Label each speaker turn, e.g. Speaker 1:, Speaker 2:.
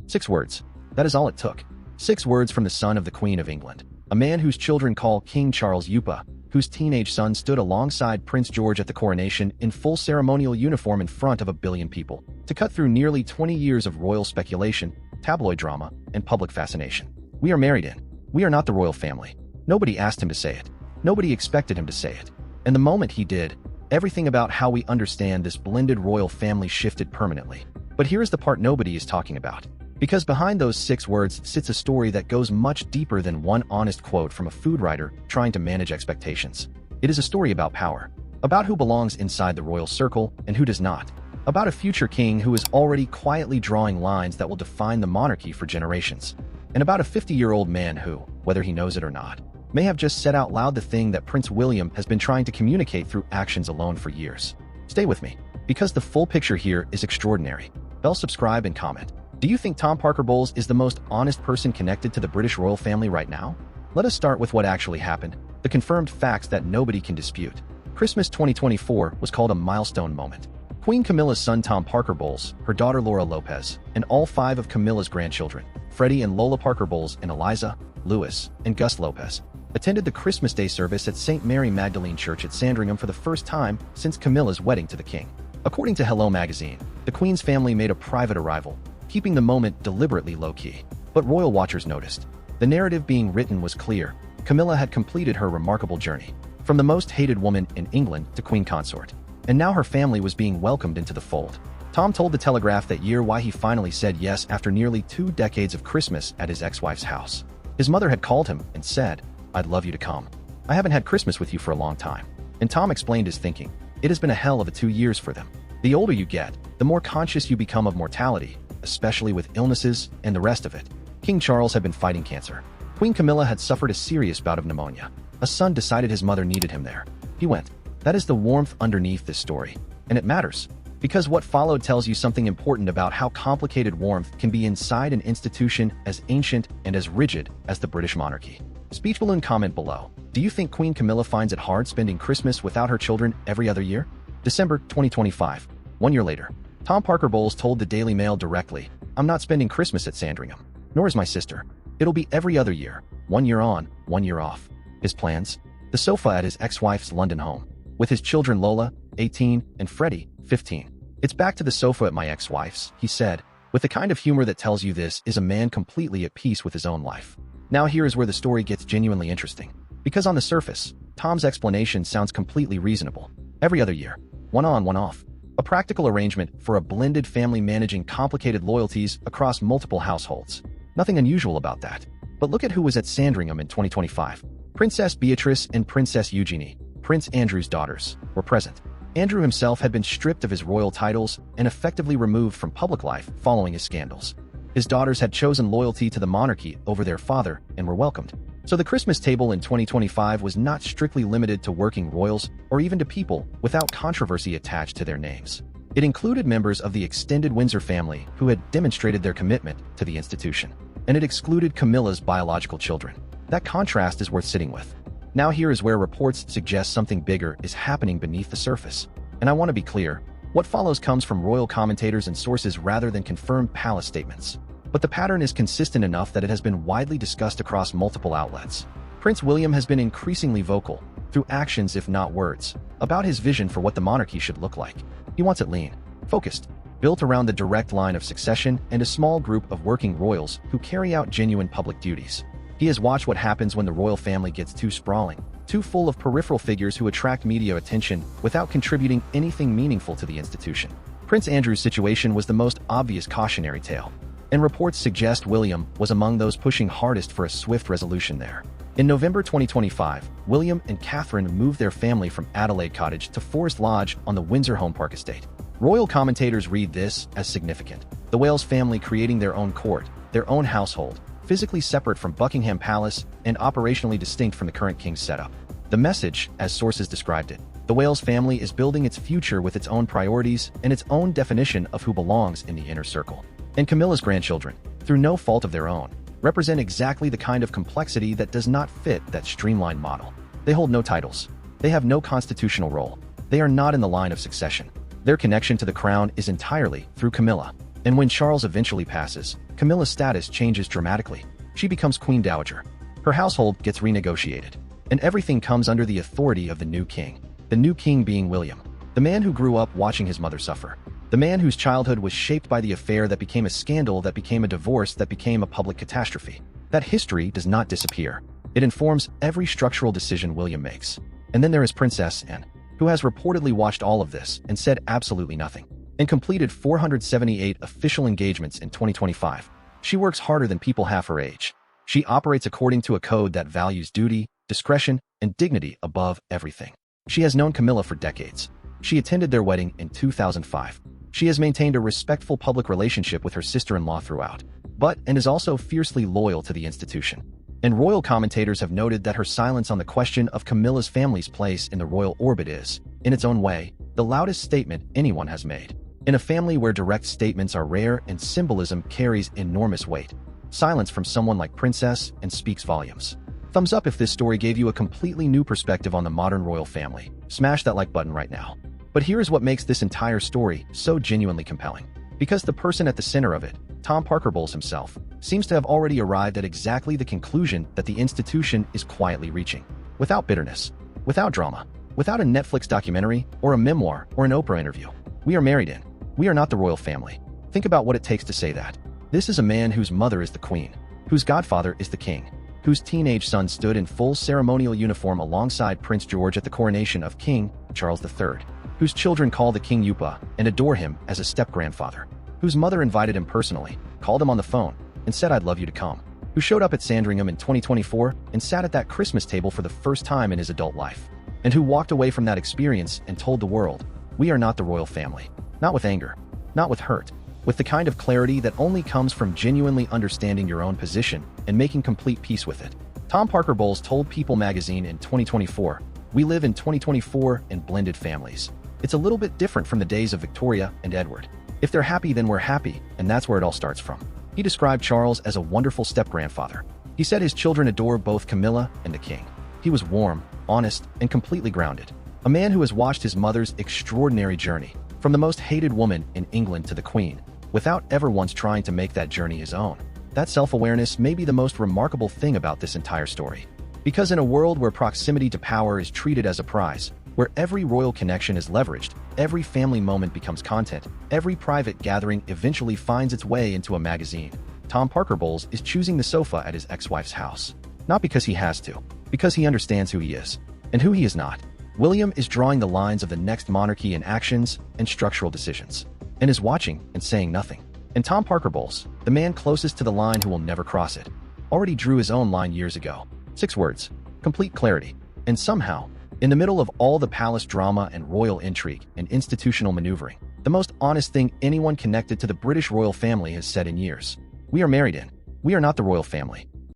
Speaker 1: 6 words. That is all it took. 6 words from the son of the Queen of England, a man whose children call King Charles Yupa, whose teenage son stood alongside Prince George at the coronation in full ceremonial uniform in front of 1 billion people, to cut through nearly 20 years of royal speculation, tabloid drama, and public fascination. We are married in. We are not the royal family. Nobody asked him to say it. Nobody expected him to say it. And the moment he did, everything about how we understand this blended royal family shifted permanently. But here's the part nobody is talking about. Because behind those 6 words sits a story that goes much deeper than one honest quote from a food writer trying to manage expectations. It is a story about power, about who belongs inside the royal circle and who does not, about a future king who is already quietly drawing lines that will define the monarchy for generations, and about a 50-year-old man who, whether he knows it or not, may have just said out loud the thing that Prince William has been trying to communicate through actions alone for years. Stay with me, because the full picture here is extraordinary. Subscribe and comment. Do you think Tom Parker Bowles is the most honest person connected to the British royal family right now? Let us start with what actually happened, the confirmed facts that nobody can dispute. Christmas 2024 was called a milestone moment. Queen Camilla's son Tom Parker Bowles, her daughter Laura Lopez, and all 5 of Camilla's grandchildren, Freddie and Lola Parker Bowles and Eliza, Louis, and Gus Lopez, attended the Christmas Day service at St. Mary Magdalene Church at Sandringham for the first time since Camilla's wedding to the king. According to Hello magazine, the Queen's family made a private arrival, keeping the moment deliberately low-key. But royal watchers noticed. The narrative being written was clear. Camilla had completed her remarkable journey, from the most hated woman in England to queen consort. And now her family was being welcomed into the fold. Tom told The Telegraph that year why he finally said yes after nearly 2 decades of Christmas at his ex-wife's house. His mother had called him and said, "I'd love you to come. I haven't had Christmas with you for a long time." And Tom explained his thinking. It has been a hell of a 2 years for them. The older you get, the more conscious you become of mortality, especially with illnesses and the rest of it. King Charles had been fighting cancer. Queen Camilla had suffered a serious bout of pneumonia. A son decided his mother needed him there. He went. That is the warmth underneath this story. And it matters. Because what followed tells you something important about how complicated warmth can be inside an institution as ancient and as rigid as the British monarchy. Speech balloon comment below. Do you think Queen Camilla finds it hard spending Christmas without her children every other year? December 2025. 1 year later. Tom Parker Bowles told the Daily Mail directly, "I'm not spending Christmas at Sandringham. Nor is my sister. It'll be every other year. 1 year on, 1 year off." His plans? The sofa at his ex-wife's London home. With his children Lola, 18, and Freddie, 15. "It's back to the sofa at my ex-wife's," he said, with the kind of humor that tells you this is a man completely at peace with his own life. Now here is where the story gets genuinely interesting. Because on the surface, Tom's explanation sounds completely reasonable. Every other year. 1 on, 1 off. A practical arrangement for a blended family managing complicated loyalties across multiple households. Nothing unusual about that. But look at who was at Sandringham in 2025. Princess Beatrice and Princess Eugenie, Prince Andrew's daughters, were present. Andrew himself had been stripped of his royal titles and effectively removed from public life following his scandals. His daughters had chosen loyalty to the monarchy over their father and were welcomed. So the Christmas table in 2025 was not strictly limited to working royals or even to people without controversy attached to their names. It included members of the extended Windsor family who had demonstrated their commitment to the institution. And it excluded Camilla's biological children. That contrast is worth sitting with. Now here is where reports suggest something bigger is happening beneath the surface. And I want to be clear, what follows comes from royal commentators and sources rather than confirmed palace statements. But the pattern is consistent enough that it has been widely discussed across multiple outlets. Prince William has been increasingly vocal, through actions if not words, about his vision for what the monarchy should look like. He wants it lean, focused, built around the direct line of succession and a small group of working royals who carry out genuine public duties. He has watched what happens when the royal family gets too sprawling, too full of peripheral figures who attract media attention without contributing anything meaningful to the institution. Prince Andrew's situation was the most obvious cautionary tale, and reports suggest William was among those pushing hardest for a swift resolution there. In November 2025, William and Catherine moved their family from Adelaide Cottage to Forest Lodge on the Windsor Home Park estate. Royal commentators read this as significant. The Wales family creating their own court, their own household, physically separate from Buckingham Palace and operationally distinct from the current king's setup. The message, as sources described it, the Wales family is building its future with its own priorities and its own definition of who belongs in the inner circle. And Camilla's grandchildren, through no fault of their own, represent exactly the kind of complexity that does not fit that streamlined model. They hold no titles. They have no constitutional role. They are not in the line of succession. Their connection to the crown is entirely through Camilla. And when Charles eventually passes, Camilla's status changes dramatically. She becomes Queen Dowager. Her household gets renegotiated, and everything comes under the authority of the new king. The new king being William, the man who grew up watching his mother suffer. The man whose childhood was shaped by the affair that became a scandal, that became a divorce, that became a public catastrophe. That history does not disappear. It informs every structural decision William makes. And then there is Princess Anne, who has reportedly watched all of this and said absolutely nothing, and completed 478 official engagements in 2025. She works harder than people half her age. She operates according to a code that values duty, discretion, and dignity above everything. She has known Camilla for decades. She attended their wedding in 2005. She has maintained a respectful public relationship with her sister-in-law throughout, and is also fiercely loyal to the institution. And royal commentators have noted that her silence on the question of Camilla's family's place in the royal orbit is, in its own way, the loudest statement anyone has made. In a family where direct statements are rare and symbolism carries enormous weight, silence from someone like Princess Anne speaks volumes. Thumbs up if this story gave you a completely new perspective on the modern royal family. Smash that like button right now. But here is what makes this entire story so genuinely compelling. Because the person at the center of it, Tom Parker Bowles himself, seems to have already arrived at exactly the conclusion that the institution is quietly reaching. Without bitterness, without drama, without a Netflix documentary or a memoir or an Oprah interview. We are married in. We are not the royal family. Think about what it takes to say that. This is a man whose mother is the queen, whose godfather is the king, whose teenage son stood in full ceremonial uniform alongside Prince George at the coronation of King Charles III, whose children call the king Yupa and adore him as a step-grandfather, whose mother invited him personally, called him on the phone, and said I'd love you to come, who showed up at Sandringham in 2024 and sat at that Christmas table for the first time in his adult life, and who walked away from that experience and told the world, we are not the royal family. Not with anger, not with hurt, with the kind of clarity that only comes from genuinely understanding your own position and making complete peace with it. Tom Parker Bowles told People magazine in 2024, we live in 2024 in blended families. It's a little bit different from the days of Victoria and Edward. If they're happy, then we're happy, and that's where it all starts from. He described Charles as a wonderful step-grandfather. He said his children adore both Camilla and the king. He was warm, honest, and completely grounded. A man who has watched his mother's extraordinary journey, from the most hated woman in England to the queen, without ever once trying to make that journey his own. That self-awareness may be the most remarkable thing about this entire story. Because in a world where proximity to power is treated as a prize, where every royal connection is leveraged, every family moment becomes content, every private gathering eventually finds its way into a magazine, Tom Parker Bowles is choosing the sofa at his ex-wife's house. Not because he has to, because he understands who he is, and who he is not. William is drawing the lines of the next monarchy in actions and structural decisions, and is watching and saying nothing. And Tom Parker Bowles, the man closest to the line who will never cross it, already drew his own line years ago. 6 words, complete clarity. And somehow, in the middle of all the palace drama and royal intrigue and institutional maneuvering, the most honest thing anyone connected to the British royal family has said in years. We are married in. We are not the royal family.